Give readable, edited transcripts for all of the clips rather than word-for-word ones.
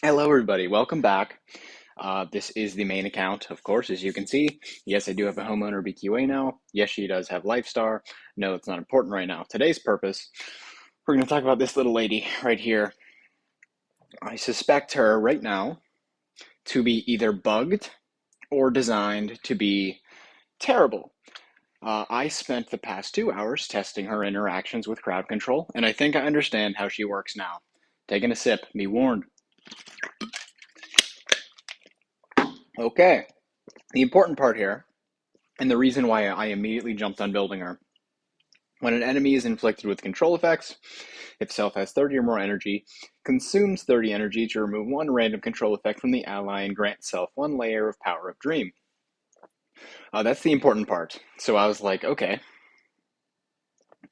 Hello, everybody. Welcome back. This is the main account, of course, as you can see. Yes, I do have a homeowner BQA now. Yes, she does have Lifestar. No, it's not important right now. Today's purpose, we're going to talk about this little lady right here. I suspect her right now to be either bugged or designed to be terrible. I spent the past 2 hours testing her interactions with crowd control, and I think I understand how she works now. Taking a sip, be warned. Okay, the important part here, and the reason why I immediately jumped on building her. When an enemy is inflicted with control effects, if self has 30 or more energy, consumes 30 energy to remove one random control effect from the ally and grant self one layer of Power of Dream. That's the important part. So I was like, okay,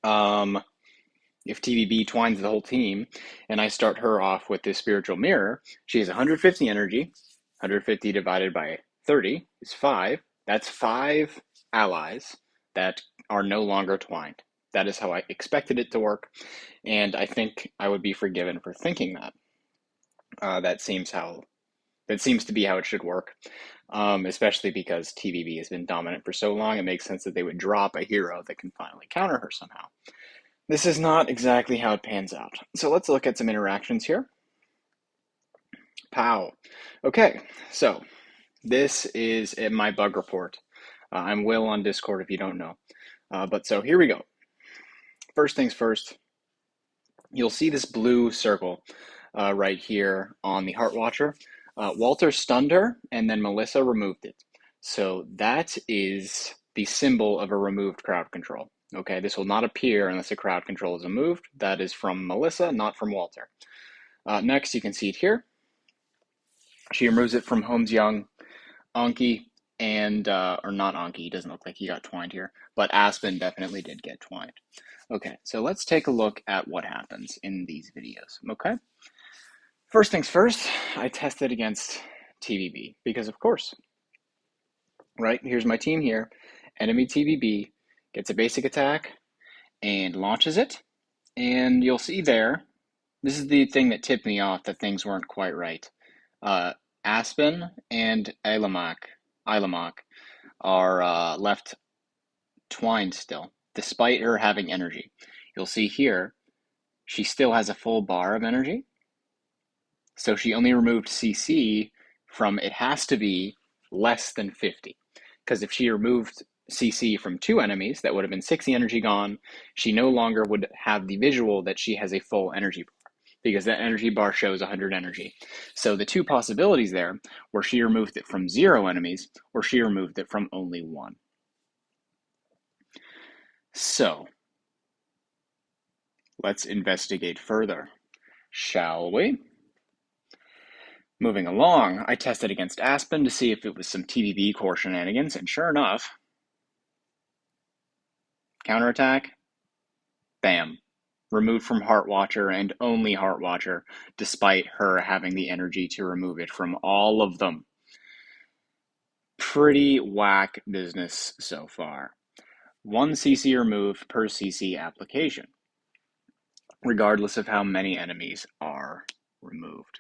if TVB twines the whole team and I start her off with this Spiritual Mirror, she has 150 energy. 150 divided by 30 is 5. That's 5 allies that are no longer twined. That is how I expected it to work, and I think I would be forgiven for thinking that. That seems to be how it should work, especially because TVB has been dominant for so long. It makes sense that they would drop a hero that can finally counter her somehow. This is not exactly how it pans out. So let's look at some interactions here. Pow. Okay, so this is my bug report. I'm Will on Discord if you don't know. But so here we go. First things first, you'll see this blue circle right here on the Heart Watcher. Walter stunned her, and then Melissa removed it. So that is the symbol of a removed crowd control. Okay, this will not appear unless a crowd control is removed. That is from Melissa, not from Walter. Next, you can see it here. She removes it from Holmes Young, Anki, and, or not Anki, he doesn't look like he got twined here, but Aspen definitely did get twined. Okay, so let's take a look at what happens in these videos, okay? First things first, I tested against TVB, because of course, right? Here's my team here. Enemy TVB gets a basic attack and launches it, and you'll see there, this is the thing that tipped me off that things weren't quite right. Aspen and Ilamak are left twined still, despite her having energy. You'll see here, she still has a full bar of energy. So she only removed CC from, it has to be less than 50. Because if she removed CC from 2 enemies, that would have been 60 energy gone. She no longer would have the visual that she has a full energy bar, because that energy bar shows 100 energy. So the 2 possibilities there were she removed it from 0 enemies, or she removed it from only 1. So let's investigate further, shall we? Moving along, I tested against Aspen to see if it was some TVB core shenanigans, and sure enough, counterattack, bam. Removed from Heartwatcher and only Heartwatcher, despite her having the energy to remove it from all of them. Pretty whack business so far. 1 CC removed per CC application, regardless of how many enemies are removed.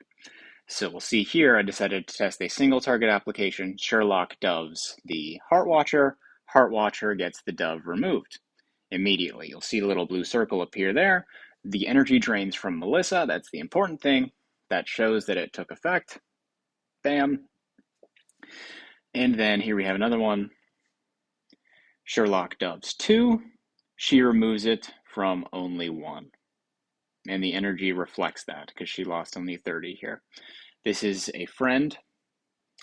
So we'll see here, I decided to test a single target application. Sherlock doves the Heartwatcher. Heartwatcher gets the dove removed immediately. You'll see the little blue circle appear there. The energy drains from Melissa. That's the important thing. That shows that it took effect. Bam. And then here we have another one. Sherlock doves 2. She removes it from only 1. And the energy reflects that because she lost only 30 here. This is a friend.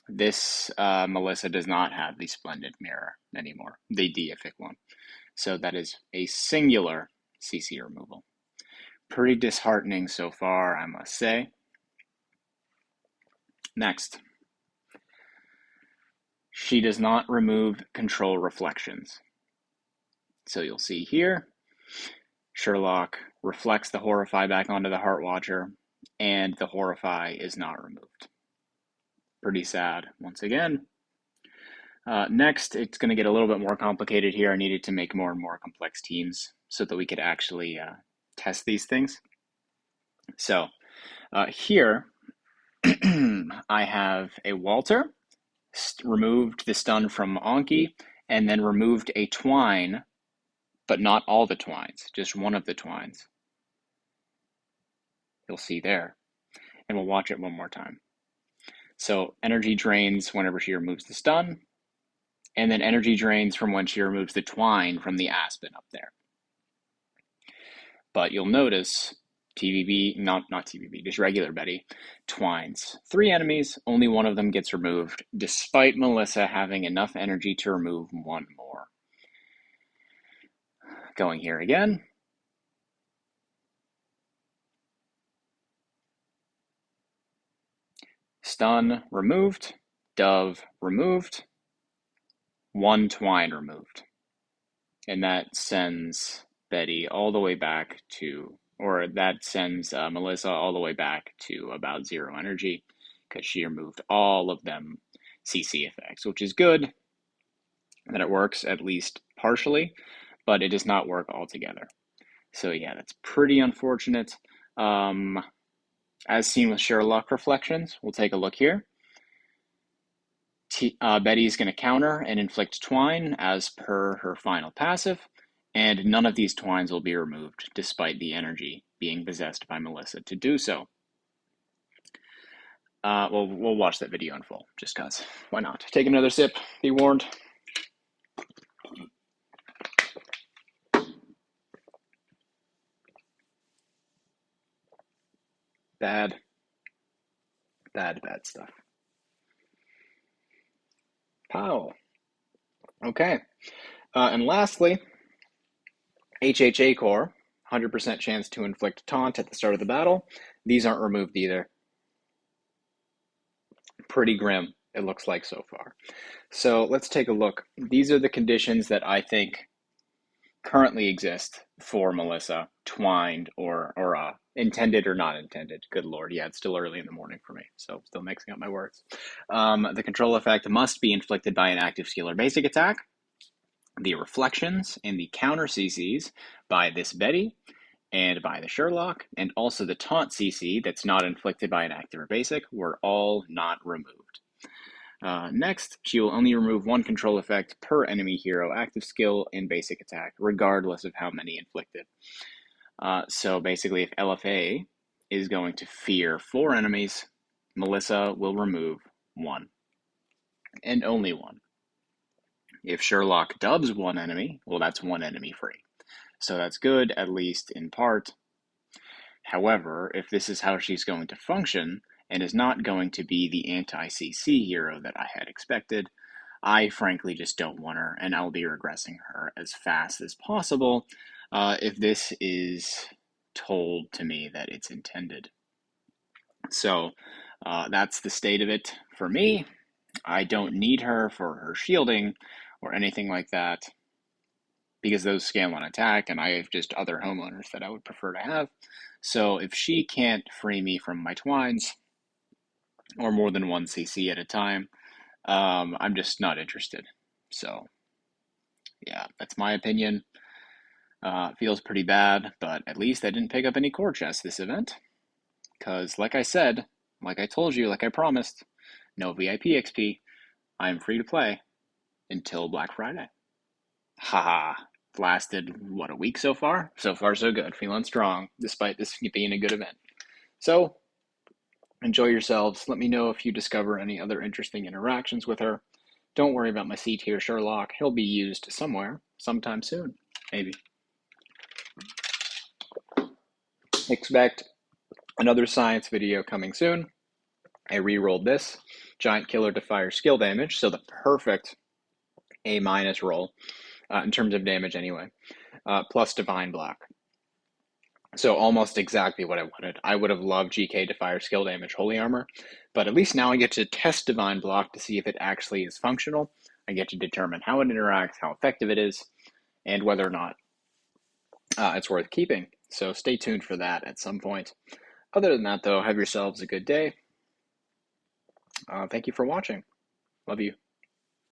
This Melissa does not have the Splendid Mirror anymore, the deific one. So that is a singular CC removal. Pretty disheartening so far, I must say. Next. She does not remove control reflections. So you'll see here, Sherlock reflects the Horrify back onto the Heartwatcher, and the Horrify is not removed. Pretty sad, once again. Next, it's going to get a little bit more complicated here. I needed to make more and more complex teams so that we could actually test these things. So here, I have a Walter, removed the stun from Anki, and then removed a Twine, but not all the Twines, just one of the Twines. You'll see there. And we'll watch it one more time. So energy drains whenever she removes the stun, and then energy drains from when she removes the Twine from the Aspen up there. But you'll notice TVB, not TVB, just regular Betty, Twines. 3 enemies, only one of them gets removed, despite Melissa having enough energy to remove one more. Going here again. Stun removed, Dove removed, 1 Twine removed. And that sends Betty all the way back to, or that sends Melissa all the way back to about 0 energy, because she removed all of them CC effects, which is good that it works at least partially, but it does not work altogether. So yeah, that's pretty unfortunate. As seen with Sherlock Reflections, we'll take a look here. Betty's going to counter and inflict Twine as per her final passive, and none of these Twines will be removed, despite the energy being possessed by Melissa to do so. We'll watch that video in full, just cause. Why not? Take another sip, be warned. Bad stuff. Pow. Okay. And lastly, HHA Core, 100% chance to inflict taunt at the start of the battle. These aren't removed either. Pretty grim, it looks like so far. So let's take a look. These are the conditions that I think currently exist for Melissa, twined or intended or not intended. Good Lord, yeah, it's still early in the morning for me, so still mixing up my words. The control effect must be inflicted by an active skill or basic attack. The reflections and the counter CCs by this Betty and by the Sherlock, and also the taunt CC that's not inflicted by an active or basic, were all not removed. Next, she will only remove 1 control effect per enemy hero, active skill, and basic attack, regardless of how many inflicted. So basically, if LFA is going to fear 4 enemies, Melissa will remove 1, and only 1. If Sherlock dubs 1 enemy, well, that's 1 enemy free. So that's good, at least in part. However, if this is how she's going to function, and is not going to be the anti-CC hero that I had expected, I frankly just don't want her, and I'll be regressing her as fast as possible if this is told to me that it's intended. So that's the state of it for me. I don't need her for her shielding or anything like that, because those scale on attack, and I have just other homeowners that I would prefer to have. So if she can't free me from my Twines, or more than 1 CC at a time, I'm just not interested. So yeah, that's my opinion. Feels pretty bad, but at least I didn't pick up any core chests this event, because like I said, like I told you, like I promised, no VIP XP. I am free to play until Black Friday. Haha. Lasted, what, a week so far? So far, so good. Feeling strong, despite this being a good event. So, enjoy yourselves. Let me know if you discover any other interesting interactions with her. Don't worry about my C tier Sherlock. He'll be used somewhere, sometime soon. Maybe. Expect another science video coming soon. I re-rolled this. Giant Killer to fire skill damage, so the perfect A- roll. In terms of damage anyway, plus Divine Block. So almost exactly what I wanted. I would have loved GK to fire skill damage Holy Armor, but at least now I get to test Divine Block to see if it actually is functional. I get to determine how it interacts, how effective it is, and whether or not it's worth keeping. So stay tuned for that at some point. Other than that, though, have yourselves a good day. Thank you for watching. Love you.